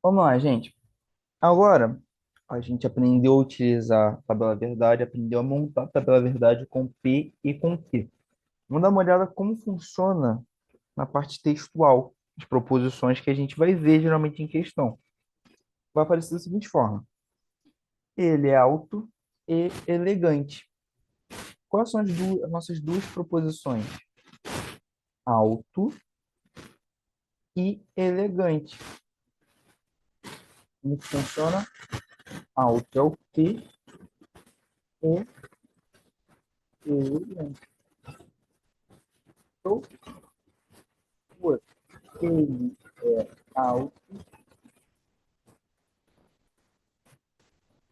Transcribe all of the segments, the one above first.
Vamos lá, gente. Agora, a gente aprendeu a utilizar a tabela verdade, aprendeu a montar a tabela verdade com P e com Q. Vamos dar uma olhada como funciona na parte textual, as proposições que a gente vai ver geralmente em questão. Vai aparecer da seguinte forma: ele é alto e elegante. Quais são as nossas duas proposições? Alto e elegante. Como que funciona? Alto é o P e elegante. Então, ele é alto,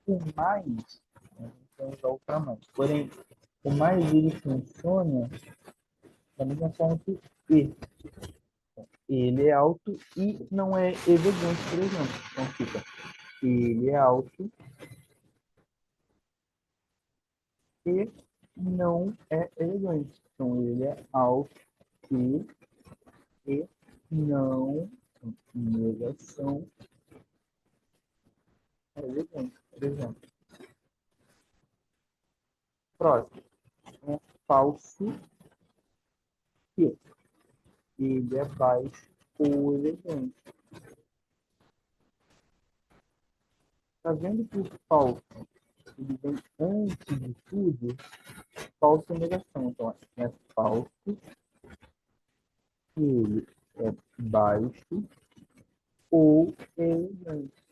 o mais, né, vamos usar o para mais. Porém, o mais ele funciona da mesma forma que e. Ele é alto e não é elegante, por exemplo. Então fica, ele é alto e não é elegante. Então ele é alto e não, negação, é elegante, por exemplo. Próximo, é falso que ele é baixo ou elegante. Tá vendo que o falso ele vem antes de tudo? Falso é negação. Então, é falso, ele é baixo ou elegante.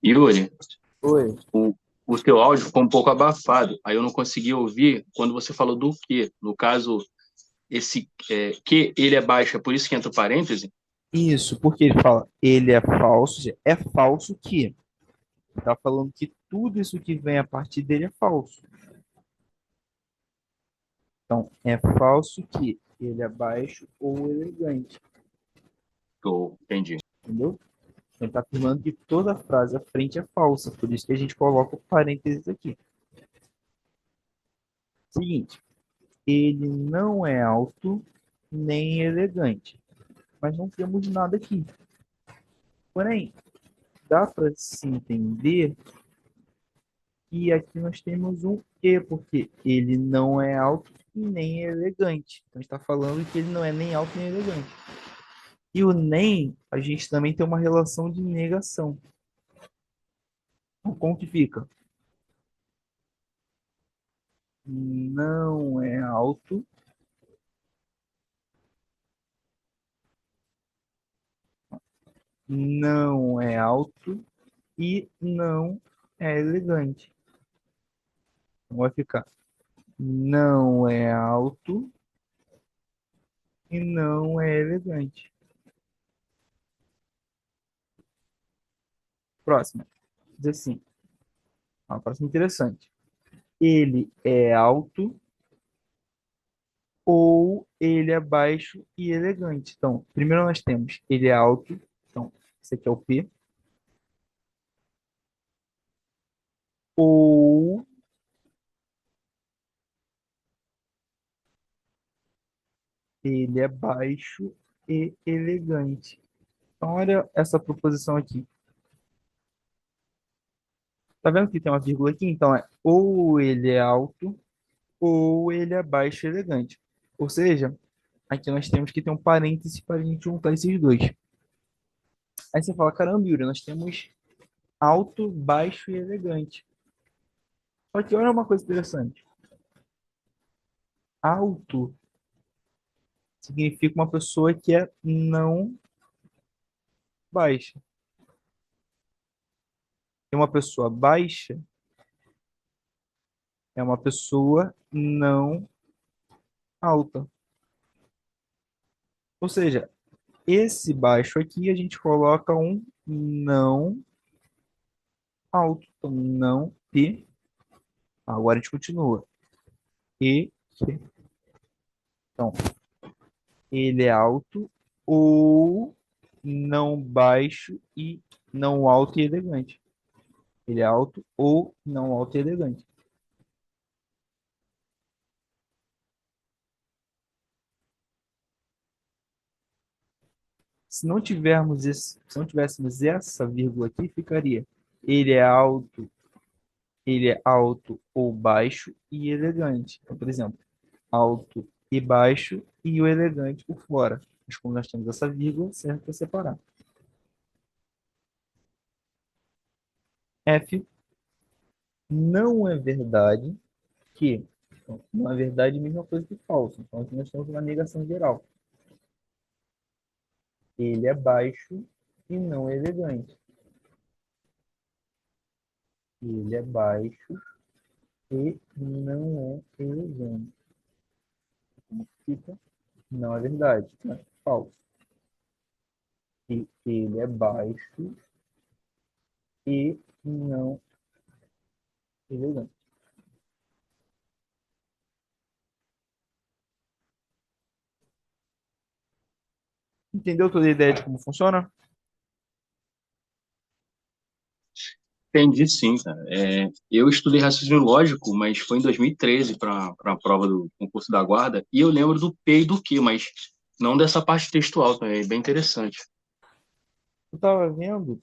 Yuri, Oi. o, o teu áudio ficou um pouco abafado. Aí eu não consegui ouvir quando você falou do que. No caso, esse que ele é baixo, é por isso que entra o parêntese? Isso, porque ele fala, ele é falso que. Tá falando que tudo isso que vem a partir dele é falso. Então, é falso que ele é baixo ou elegante, Eu entendi. entendeu? Ele está afirmando que toda frase à frente é falsa, por isso que a gente coloca o parênteses aqui. Seguinte, ele não é alto nem elegante, mas não temos nada aqui. Porém, dá para se entender que aqui nós temos um e, porque ele não é alto e nem elegante. Então, está falando que ele não é nem alto nem elegante. E o nem, a gente também tem uma relação de negação. Então, como que fica? Não é alto, não é alto e não é elegante. Então, vai ficar não é alto e não é elegante. Próxima. Diz assim, uma próxima interessante. Ele é alto ou ele é baixo e elegante. Então, primeiro nós temos ele é alto, então, esse aqui é o P, ou ele é baixo e elegante. Então, olha essa proposição aqui. Tá vendo que tem uma vírgula aqui? Então, é ou ele é alto ou ele é baixo e elegante. Ou seja, aqui nós temos que ter um parêntese para a gente juntar esses dois. Aí você fala, caramba, Yuri, nós temos alto, baixo e elegante. Só que olha uma coisa interessante. Alto significa uma pessoa que é não baixa. E uma pessoa baixa é uma pessoa não alta. Ou seja, esse baixo aqui a gente coloca um não alto. Então, não P. Agora a gente continua. E Q. Então, ele é alto ou não baixo e não alto e elegante. Ele é alto ou não alto e elegante. Se não tivéssemos essa vírgula aqui, ficaria ele é alto ou baixo e elegante. Então, por exemplo, alto e baixo e o elegante por fora. Mas como nós temos essa vírgula, serve para separar. F, não é verdade que. Então, não é verdade a mesma coisa que falso. Então aqui nós temos uma negação geral. Ele é baixo e não elegante. Ele é baixo e não é elegante. Como fica? Não é verdade. É falso. E ele é baixo e não elegante. Entendeu toda a ideia de como funciona? Entendi sim, cara. Eu estudei raciocínio lógico, mas foi em 2013 para a prova do concurso da guarda, e eu lembro do P e do Q, mas não dessa parte textual também, é bem interessante. Eu estava vendo,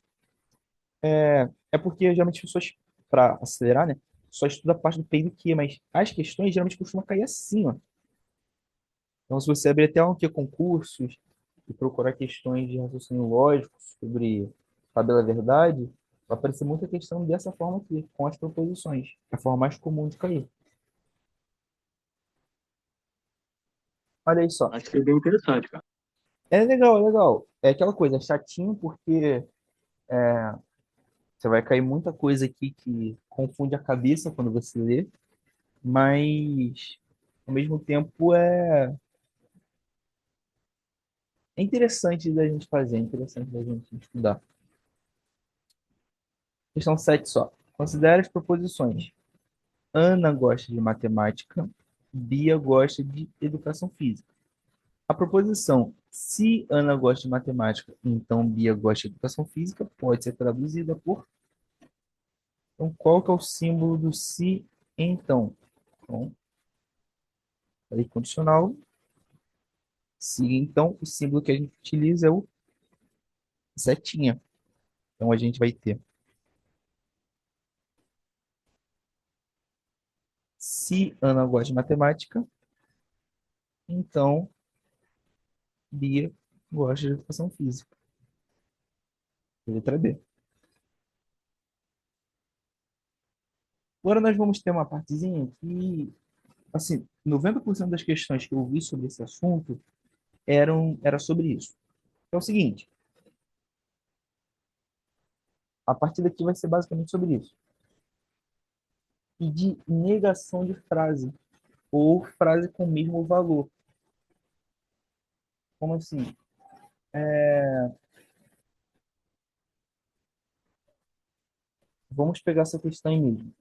é porque geralmente as pessoas, para acelerar, né, só estuda a parte do P e do Q, mas as questões geralmente costumam cair assim, ó. Então, se você abrir até um que concursos e procurar questões de raciocínio lógico sobre tabela verdade, vai aparecer muita questão dessa forma aqui, com as proposições. É a forma mais comum de cair. Olha aí só. Acho que é bem interessante, cara. É legal, é legal. É aquela coisa, é chatinho porque você vai cair muita coisa aqui que confunde a cabeça quando você lê, mas ao mesmo tempo é interessante da gente fazer, é interessante da gente estudar. Questão 7 só. Considere as proposições. Ana gosta de matemática, Bia gosta de educação física. A proposição se Ana gosta de matemática, então Bia gosta de educação física, pode ser traduzida por. Então, qual que é o símbolo do se então? Então, aí condicional. Se então, o símbolo que a gente utiliza é o setinha. Então, a gente vai ter se Ana gosta de matemática, então Bia gosta de educação física. Letra B. Agora nós vamos ter uma partezinha que, assim, 90% das questões que eu vi sobre esse assunto era sobre isso. É o seguinte, a partir daqui vai ser basicamente sobre isso. E de negação de frase, ou frase com o mesmo valor. Como assim? Vamos pegar essa questão aí mesmo,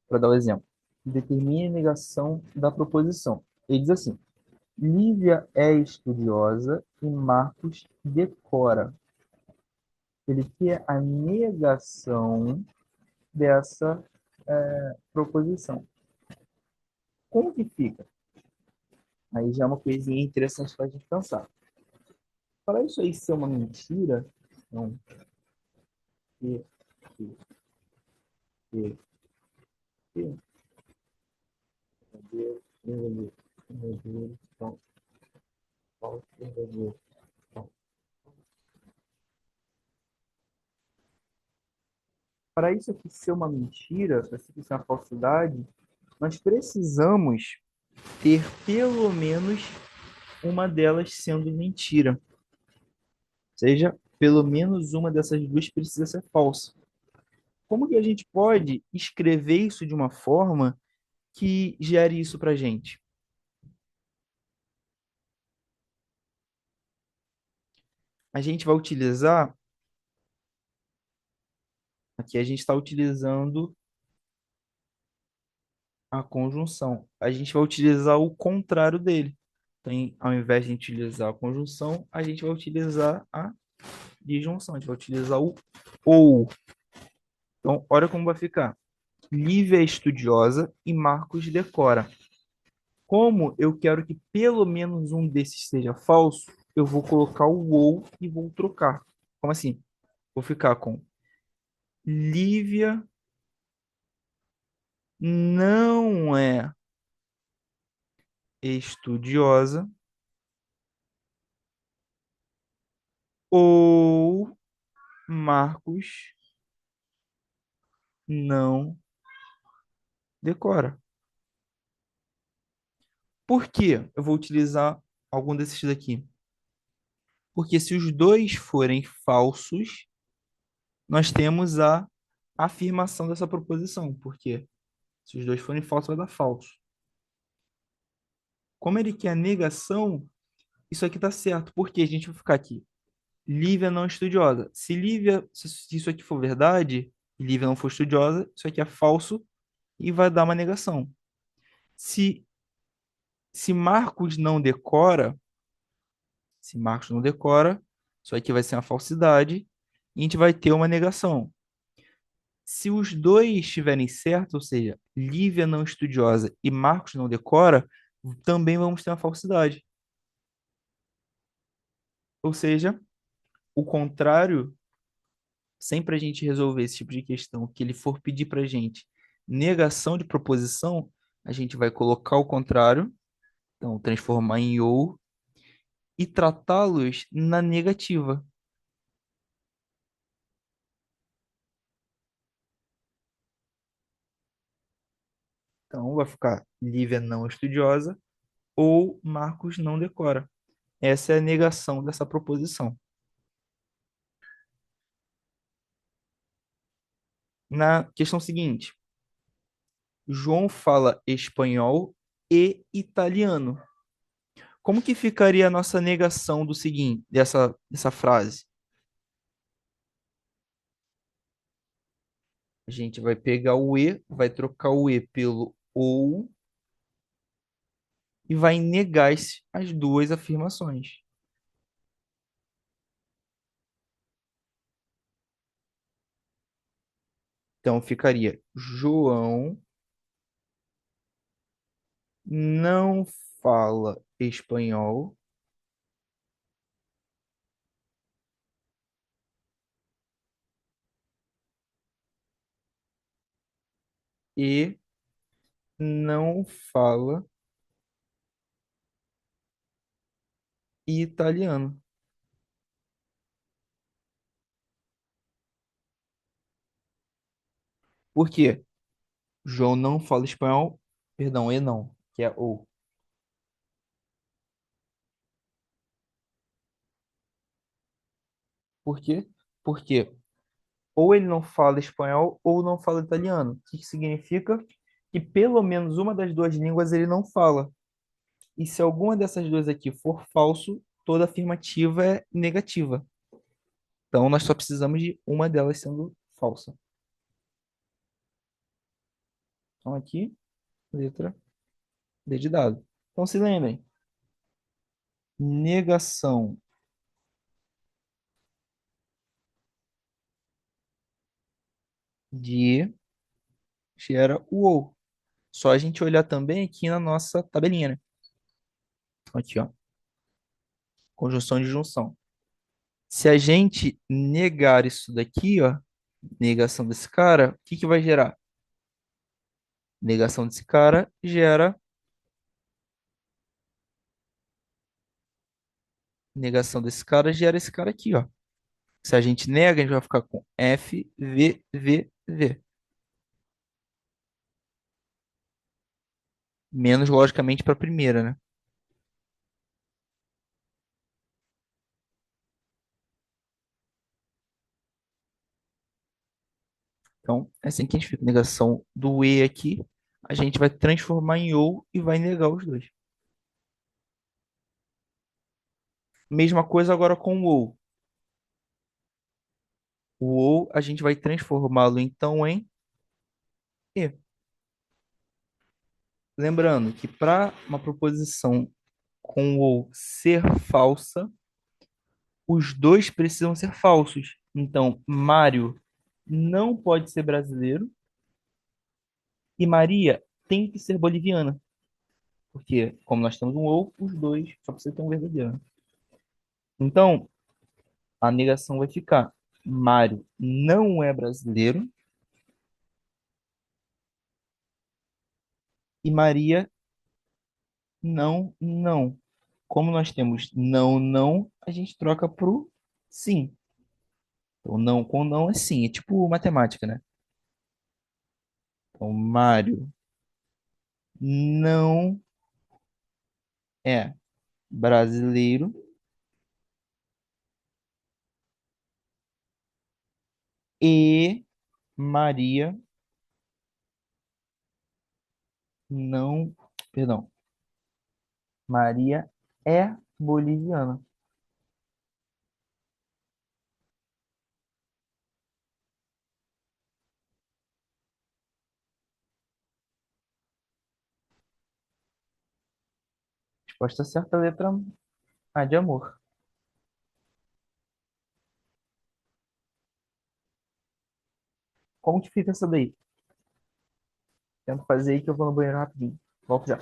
para dar o um exemplo. Determine a negação da proposição. Ele diz assim, Lívia é estudiosa e Marcos decora. Ele quer a negação dessa proposição. Como que fica? Aí já é uma coisinha interessante para a gente pensar. Para isso aí ser uma mentira, não, que, que, que, que, verdadeiro, verdadeiro, verdadeiro, então, falso, verdadeiro, então. Para isso aqui ser uma mentira, para isso aqui ser uma falsidade, nós precisamos ter pelo menos uma delas sendo mentira. Ou seja, pelo menos uma dessas duas precisa ser falsa. Como que a gente pode escrever isso de uma forma que gere isso para a gente? A gente vai utilizar, aqui a gente está utilizando a conjunção. A gente vai utilizar o contrário dele. Então, ao invés de utilizar a conjunção, a gente vai utilizar a disjunção. A gente vai utilizar o ou. Então, olha como vai ficar. Lívia é estudiosa e Marcos decora. Como eu quero que pelo menos um desses seja falso, eu vou colocar o ou e vou trocar. Como assim? Vou ficar com Lívia não é estudiosa ou Marcos não decora. Por quê? Eu vou utilizar algum desses daqui. Porque se os dois forem falsos, nós temos a afirmação dessa proposição. Por quê? Se os dois forem falsos, vai dar falso. Como ele quer a negação, isso aqui está certo. Por quê? A gente vai ficar aqui. Lívia não é estudiosa. Se Lívia, se isso aqui for verdade, e Lívia não for estudiosa, isso aqui é falso e vai dar uma negação. Se, se Marcos não decora, se Marcos não decora, isso aqui vai ser uma falsidade e a gente vai ter uma negação. Se os dois estiverem certos, ou seja, Lívia não estudiosa e Marcos não decora, também vamos ter uma falsidade. Ou seja, o contrário, sempre a gente resolver esse tipo de questão, que ele for pedir para a gente negação de proposição, a gente vai colocar o contrário, então transformar em ou, e tratá-los na negativa. Então vai ficar Lívia não estudiosa ou Marcos não decora. Essa é a negação dessa proposição. Na questão seguinte, João fala espanhol e italiano. Como que ficaria a nossa negação do seguinte, dessa frase? A gente vai pegar o e, vai trocar o e pelo ou e vai negar as duas afirmações. Então ficaria João não fala espanhol e não fala italiano. Por quê? João não fala espanhol, perdão, e não, que é ou. Por quê? Porque ou ele não fala espanhol ou não fala italiano. O que que significa? Que pelo menos uma das duas línguas ele não fala. E se alguma dessas duas aqui for falso, toda afirmativa é negativa. Então nós só precisamos de uma delas sendo falsa. Então aqui, letra D de dado. Então se lembrem, negação de gera o ou. Só a gente olhar também aqui na nossa tabelinha, né? Aqui, ó. Conjunção de junção. Se a gente negar isso daqui, ó, negação desse cara, o que que vai gerar? Negação desse cara gera negação desse cara gera esse cara aqui, ó. Se a gente nega, a gente vai ficar com F, V, V, V. Menos, logicamente, para a primeira, né? Então, é assim que a gente fica. Negação do E aqui, a gente vai transformar em OU e vai negar os dois. Mesma coisa agora com o OU. O OU, a gente vai transformá-lo então em E. Lembrando que para uma proposição com o OU ser falsa, os dois precisam ser falsos. Então, Mário não pode ser brasileiro e Maria tem que ser boliviana. Porque, como nós temos um ou, os dois só precisa ter um verdadeiro. Então, a negação vai ficar: Mário não é brasileiro e Maria não. Como nós temos não, a gente troca pro sim. Então, não com não é sim. É tipo matemática, né? Então, Mário não é brasileiro e Maria não, perdão, Maria é boliviana. Resposta certa, letra A de amor. Como que fica essa daí? Tento fazer aí que eu vou no banheiro rapidinho. Volto já.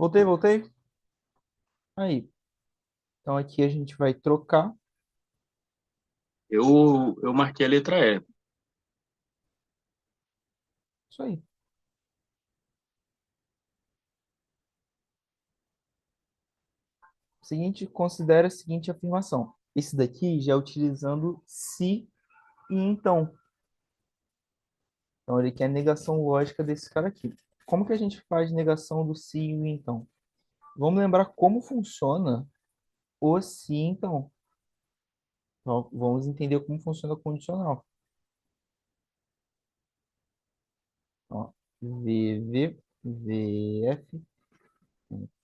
Voltei. Aí. Então aqui a gente vai trocar. Eu marquei a letra E. Isso aí. Seguinte, considere a seguinte afirmação. Esse daqui já é utilizando se e então. Então ele quer a negação lógica desse cara aqui. Como que a gente faz negação do se e o então? Vamos lembrar como funciona o se e então. Então, vamos entender como funciona o condicional. Ó, VV, VF,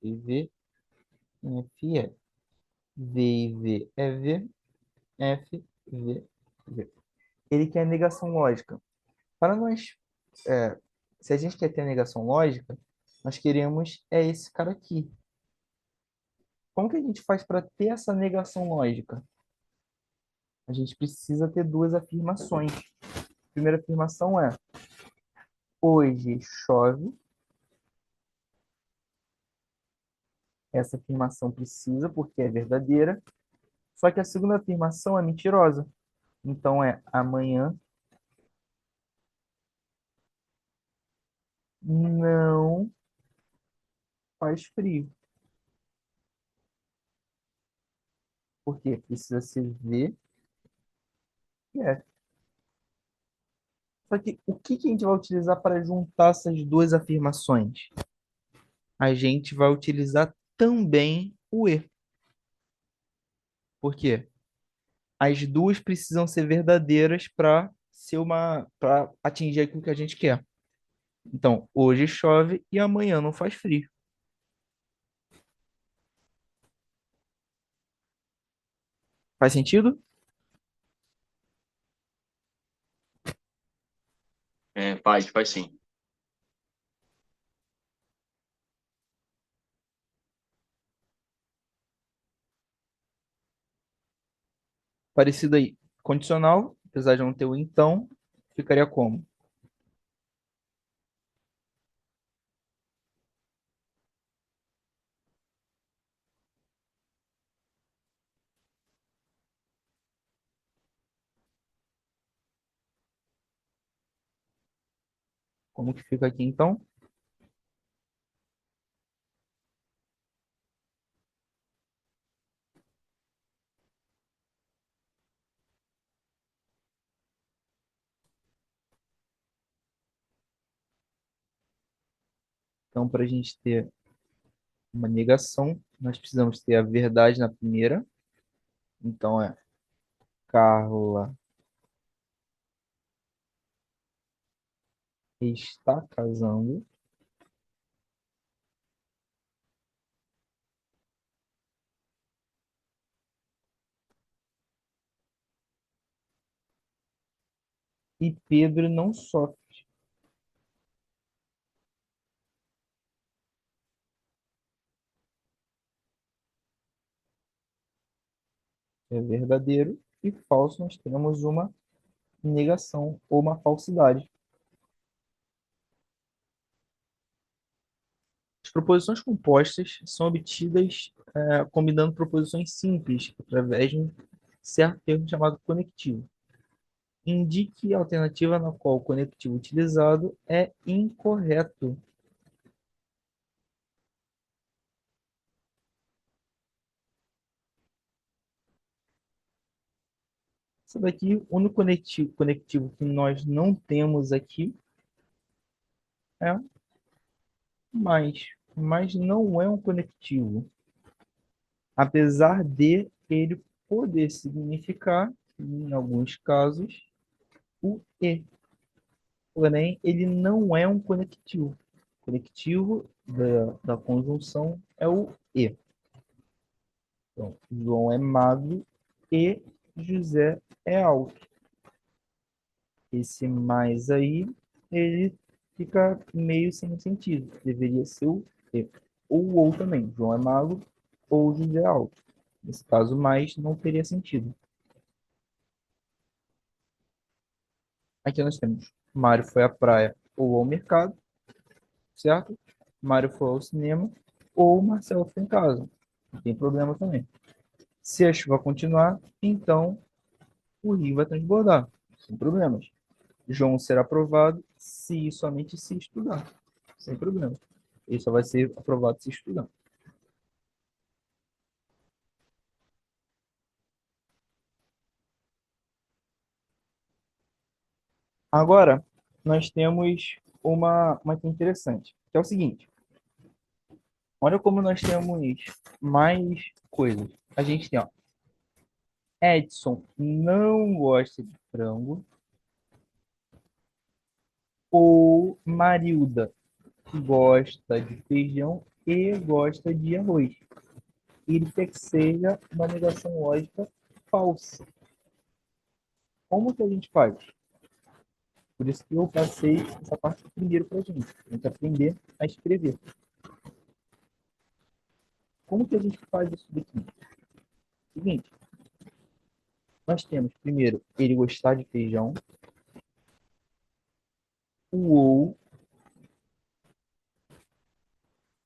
FV, FF. V e V é V, F, V, V. Ele quer a negação lógica. Para nós, é, se a gente quer ter a negação lógica, nós queremos esse cara aqui. Como que a gente faz para ter essa negação lógica? A gente precisa ter duas afirmações. A primeira afirmação é: hoje chove. Essa afirmação precisa porque é verdadeira. Só que a segunda afirmação é mentirosa. Então é: amanhã não faz frio. Porque precisa ser V e F. Só que o que que a gente vai utilizar para juntar essas duas afirmações? A gente vai utilizar também o e. Por quê? As duas precisam ser verdadeiras para atingir aquilo que a gente quer. Então, hoje chove e amanhã não faz frio. Faz sentido? Faz sim. Parecido aí. Condicional, apesar de não ter o então, ficaria como? Como que fica aqui então? Então, para a gente ter uma negação, nós precisamos ter a verdade na primeira. Então, é Carla está casando. E Pedro não sofre. É verdadeiro. E falso, nós temos uma negação ou uma falsidade. As proposições compostas são obtidas combinando proposições simples através de um certo termo chamado conectivo. Indique a alternativa na qual o conectivo utilizado é incorreto. Isso daqui, o único conectivo que nós não temos aqui é mais, mas não é um conectivo. Apesar de ele poder significar, em alguns casos, o e. Porém, ele não é um conectivo. O conectivo da conjunção é o e. Então, João é magro e José é alto. Esse mais aí, ele fica meio sem sentido. Deveria ser o e. Ou também. João é magro ou José é alto. Nesse caso, mais não teria sentido. Aqui nós temos Mário foi à praia ou ao mercado, certo? Mário foi ao cinema ou Marcelo foi em casa. Não tem problema também. Se a chuva continuar, então o rio vai transbordar, sem problemas. João será aprovado se e somente se estudar, sem problema. Ele só vai ser aprovado se estudar. Agora, nós temos uma que é interessante, que é o seguinte. Olha como nós temos mais coisas. A gente tem, ó, Edson não gosta de frango ou Marilda gosta de feijão e gosta de arroz. Ele quer que seja uma negação lógica falsa. Como que a gente faz? Por isso que eu passei essa parte primeiro para a gente aprender a escrever. Como que a gente faz isso daqui? Seguinte, nós temos primeiro ele gostar de feijão, o ou,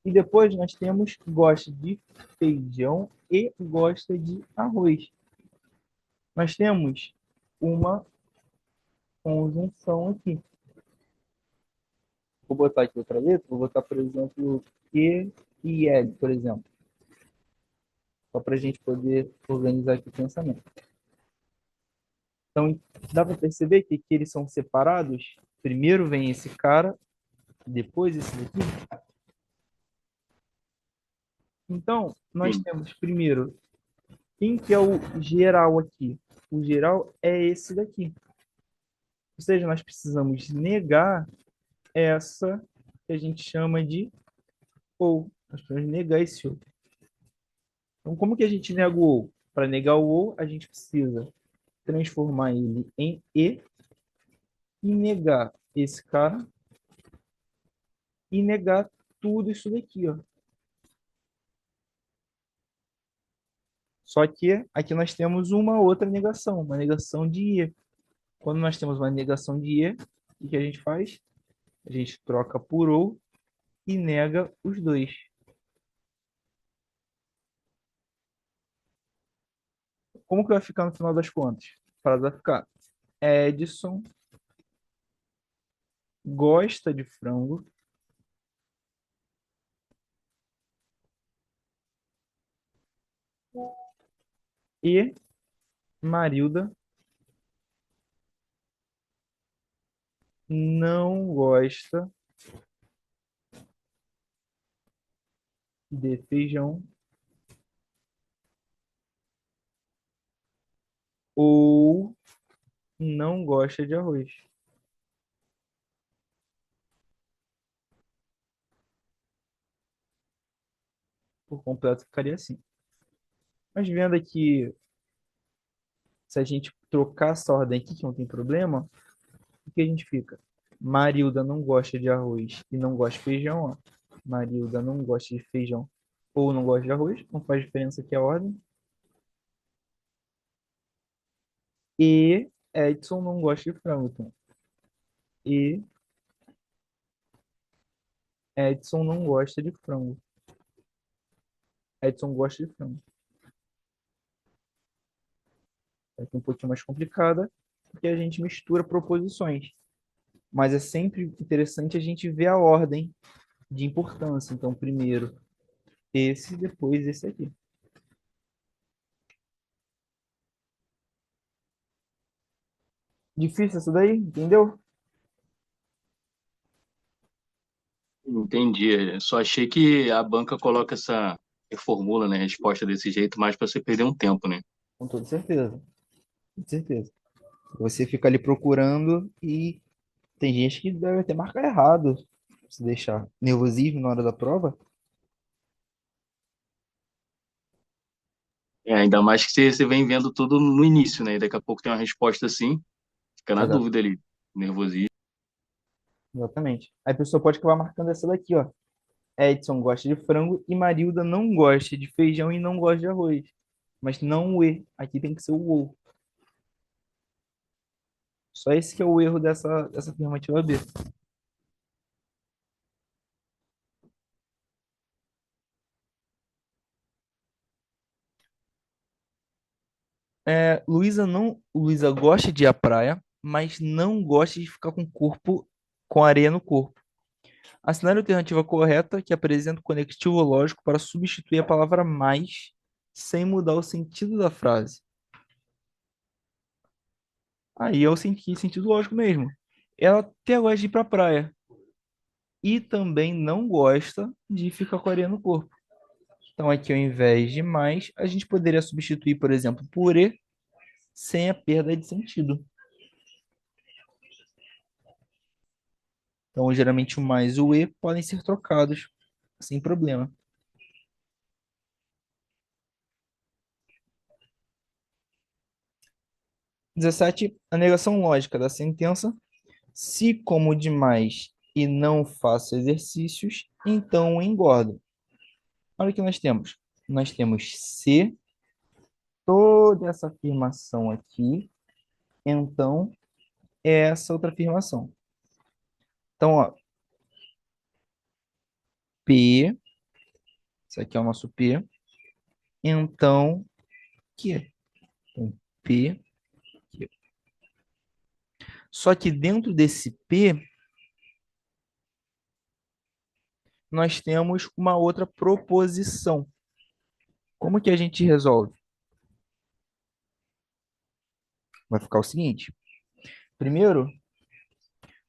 e depois nós temos gosta de feijão e gosta de arroz. Nós temos uma conjunção aqui. Vou botar aqui outra letra, vou botar, por exemplo, Q e L, por exemplo, só para a gente poder organizar aqui o pensamento. Então, dá para perceber que aqui eles são separados? Primeiro vem esse cara, depois esse daqui. Então, nós Sim. temos primeiro, quem que é o geral aqui? O geral é esse daqui. Ou seja, nós precisamos negar essa que a gente chama de ou. Nós precisamos negar esse ou. Então, como que a gente nega o ou? Para negar o ou, a gente precisa transformar ele em e negar esse cara e negar tudo isso daqui, ó. Só que aqui nós temos uma outra negação, uma negação de e. Quando nós temos uma negação de e, o que a gente faz? A gente troca por ou e nega os dois. Como que vai ficar no final das contas? A frase vai ficar: Edson gosta de frango e Marilda não gosta de feijão ou não gosta de arroz. Por completo ficaria assim. Mas vendo aqui, se a gente trocar essa ordem aqui, que não tem problema, o que a gente fica? Marilda não gosta de arroz e não gosta de feijão, ó. Marilda não gosta de feijão ou não gosta de arroz, não faz diferença aqui a ordem. E Edson não gosta de frango, então. E Edson não gosta de frango. Edson gosta de frango. É aqui um pouquinho mais complicada, porque a gente mistura proposições. Mas é sempre interessante a gente ver a ordem de importância. Então, primeiro esse, depois esse aqui. Difícil essa daí, entendeu? Entendi. Só achei que a banca coloca essa reformula, né, a resposta desse jeito mais para você perder um tempo, né? Com toda certeza. Com certeza. Você fica ali procurando e tem gente que deve até marcar errado. Se deixar nervosismo na hora da prova. Ainda mais que você vem vendo tudo no início, né? E daqui a pouco tem uma resposta assim, fica na Exato. dúvida ali, nervosismo. Exatamente. Aí a pessoa pode acabar marcando essa daqui, ó. Edson gosta de frango e Marilda não gosta de feijão e não gosta de arroz. Mas não o E. Aqui tem que ser o ou. Só esse que é o erro dessa afirmativa B. Luísa gosta de ir à praia, mas não gosta de ficar com areia no corpo. Assinale a alternativa correta que apresenta o conectivo lógico para substituir a palavra mais sem mudar o sentido da frase. Aí é o sentido lógico mesmo. Ela até gosta de ir para a praia e também não gosta de ficar com areia no corpo. Então aqui ao invés de mais, a gente poderia substituir, por exemplo, por e sem a perda de sentido. Então, geralmente o mais e o e podem ser trocados sem problema. 17. A negação lógica da sentença. Se como demais e não faço exercícios, então engordo. Olha o que nós temos. Nós temos se toda essa afirmação aqui, então essa outra afirmação. Então, ó, P, isso aqui é o nosso P, então Q. Então, P, Q. Só que dentro desse P, nós temos uma outra proposição. Como que a gente resolve? Vai ficar o seguinte: primeiro,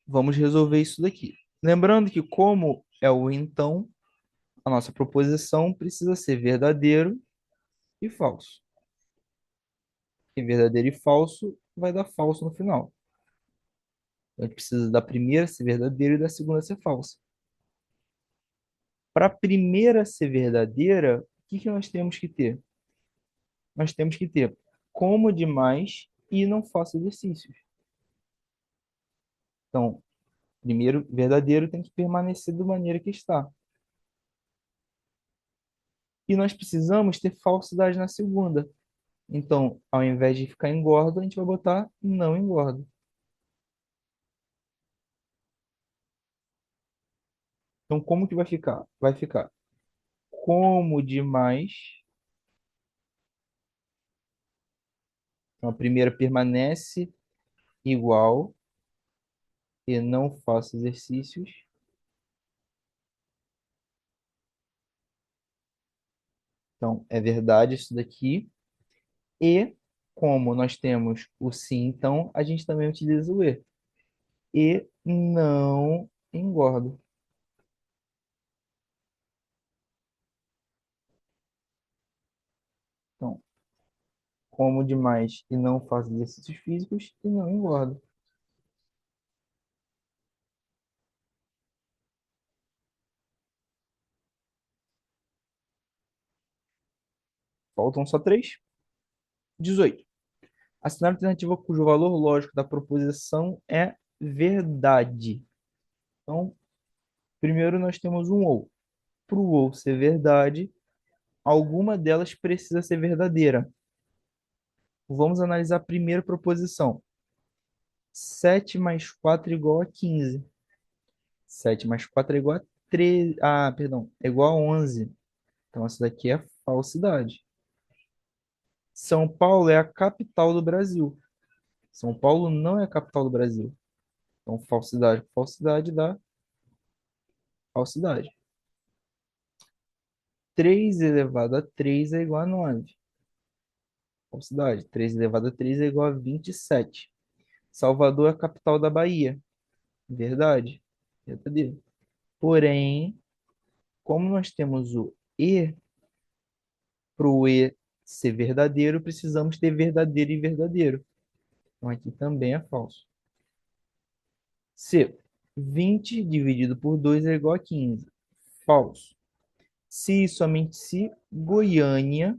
vamos resolver isso daqui. Lembrando que, como é o então, a nossa proposição precisa ser verdadeiro e falso. E verdadeiro e falso vai dar falso no final. Então, a gente precisa da primeira ser verdadeira e da segunda ser falsa. Para a primeira ser verdadeira, o que que nós temos que ter? Nós temos que ter como demais e não faço exercícios. Então, primeiro, verdadeiro tem que permanecer da maneira que está. E nós precisamos ter falsidade na segunda. Então, ao invés de ficar engordo, a gente vai botar não engordo. Então, como que vai ficar? Vai ficar como demais. Então, a primeira permanece igual e não faço exercícios. Então, é verdade isso daqui. E como nós temos o sim, então a gente também utiliza o e. E não engordo. Então, como demais e não faço exercícios físicos e não engordo. Faltam só três. 18. Assinar a alternativa cujo valor lógico da proposição é verdade. Então, primeiro nós temos um ou. Para o ou ser verdade, alguma delas precisa ser verdadeira. Vamos analisar a primeira proposição. 7 mais 4 é igual a 15. 7 mais 4 é igual a 13. Ah, perdão, é igual a 11. Então, essa daqui é falsidade. São Paulo é a capital do Brasil. São Paulo não é a capital do Brasil. Então, falsidade, falsidade dá falsidade. 3 elevado a 3 é igual a 9. Falsidade. 3 elevado a 3 é igual a 27. Salvador é a capital da Bahia. Verdade. Verdadeiro. Porém, como nós temos o e, para o e ser verdadeiro, precisamos ter verdadeiro e verdadeiro. Então, aqui também é falso. Se 20 dividido por 2 é igual a 15. Falso. Se e somente se Goiânia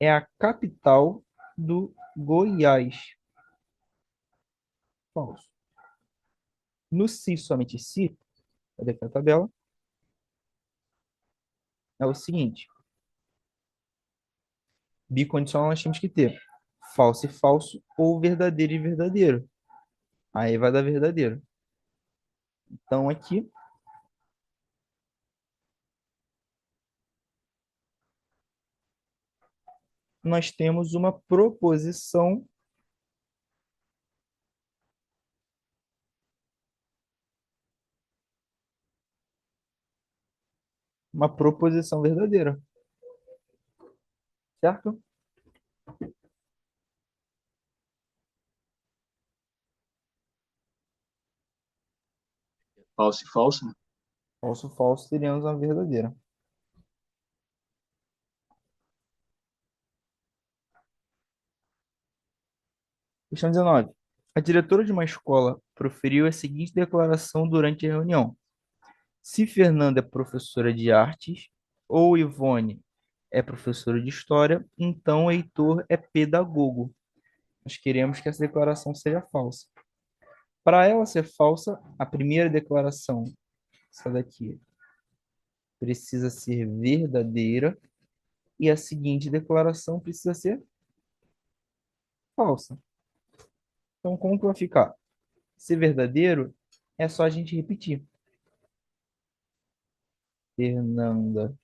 é a capital do Goiás. Falso. No se somente se, cadê aqui a tabela? É o seguinte: bicondicional nós temos que ter falso e falso ou verdadeiro e verdadeiro. Aí vai dar verdadeiro. Então aqui nós temos uma proposição verdadeira, certo? Falso e falso, né? Falso, falso, teríamos uma verdadeira. Questão 19. A diretora de uma escola proferiu a seguinte declaração durante a reunião: se Fernanda é professora de artes ou Ivone é professora de história, então Heitor é pedagogo. Nós queremos que essa declaração seja falsa. Para ela ser falsa, a primeira declaração, essa daqui, precisa ser verdadeira e a seguinte declaração precisa ser falsa. Então, como que vai ficar? Ser verdadeiro é só a gente repetir. Fernanda.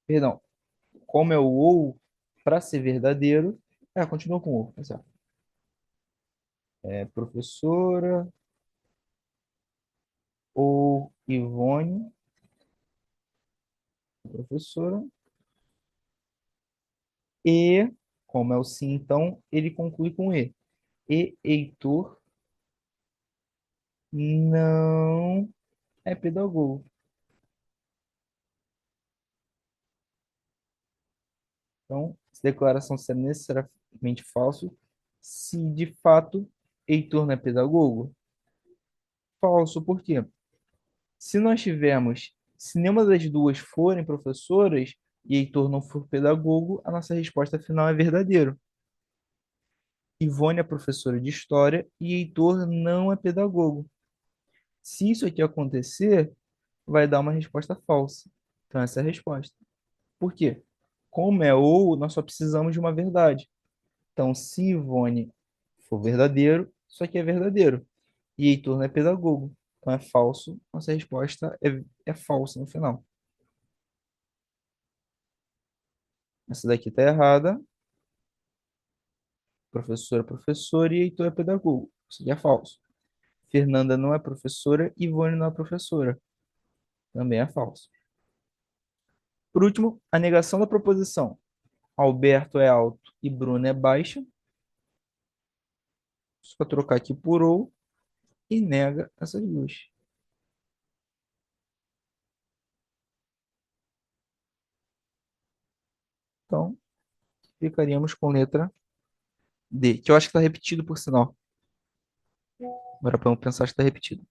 Perdão. Como é o ou, para ser verdadeiro, continua com o ou, tá certo? É professora ou Ivone, professora, e Como é o sim, então, ele conclui com E. E Heitor não é pedagogo. Então, essa declaração será necessariamente falso se de fato Heitor não é pedagogo. Falso, por quê? Se nenhuma das duas forem professoras e Heitor não for pedagogo, a nossa resposta final é verdadeiro. Ivone é professora de história e Heitor não é pedagogo. Se isso aqui acontecer, vai dar uma resposta falsa. Então, essa é a resposta. Por quê? Como é ou, nós só precisamos de uma verdade. Então, se Ivone for verdadeiro, isso aqui é verdadeiro. E Heitor não é pedagogo. Então, é falso. Nossa resposta é falsa no final. Essa daqui está errada. Professora é professora e Heitor é pedagogo. Isso aqui é falso. Fernanda não é professora, Ivone não é professora. Também é falso. Por último, a negação da proposição. Alberto é alto e Bruno é baixa. Só trocar aqui por ou e nega essas duas. Então, ficaríamos com letra D, que eu acho que está repetido por sinal. Agora vamos pensar se está repetido.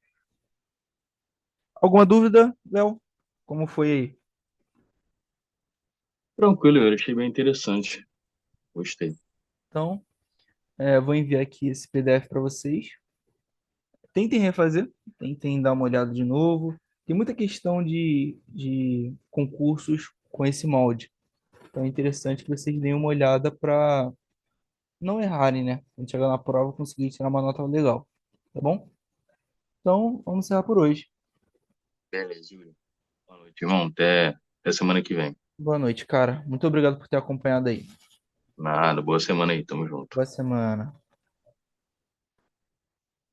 Alguma dúvida, Léo? Como foi aí? Tranquilo, eu achei bem interessante. Gostei. Então, vou enviar aqui esse PDF para vocês. Tentem refazer, tentem dar uma olhada de novo. Tem muita questão de concursos com esse molde. Então é interessante que vocês deem uma olhada para não errarem, né? Quando chegar na prova, conseguir tirar uma nota legal. Tá bom? Então, vamos encerrar por hoje. Beleza, Yuri. Boa noite, irmão. Até semana que vem. Boa noite, cara. Muito obrigado por ter acompanhado aí. Nada, boa semana aí. Tamo junto. Boa semana.